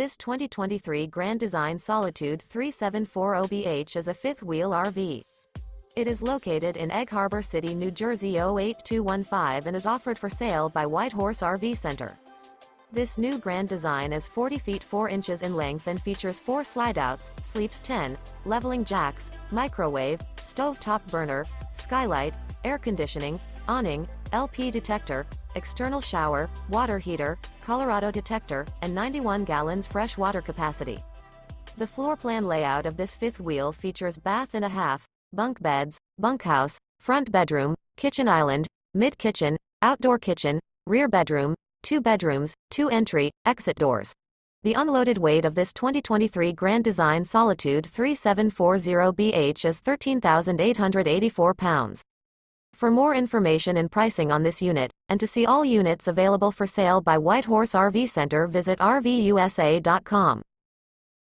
This 2023 Grand Design Solitude 3740BH is a fifth-wheel RV. It is located in Egg Harbor City, New Jersey 08215 and is offered for sale by White Horse RV Center. This new Grand Design is 40 feet 4 inches in length and features 4 slideouts, sleeps 10, leveling jacks, microwave, stove-top burner, skylight, air conditioning, awning, LP detector, external shower, water heater, Colorado Detector, and 91 gallons fresh water capacity. The floor plan layout of this fifth wheel features bath and a half, bunk beds, bunkhouse, front bedroom, kitchen island, mid-kitchen, outdoor kitchen, rear bedroom, 2 bedrooms, 2 entry, exit doors. The unloaded weight of this 2023 Grand Design Solitude 3740BH is 13,884 pounds. For more information and pricing on this unit, and to see all units available for sale by White Horse RV Center, visit RVUSA.com.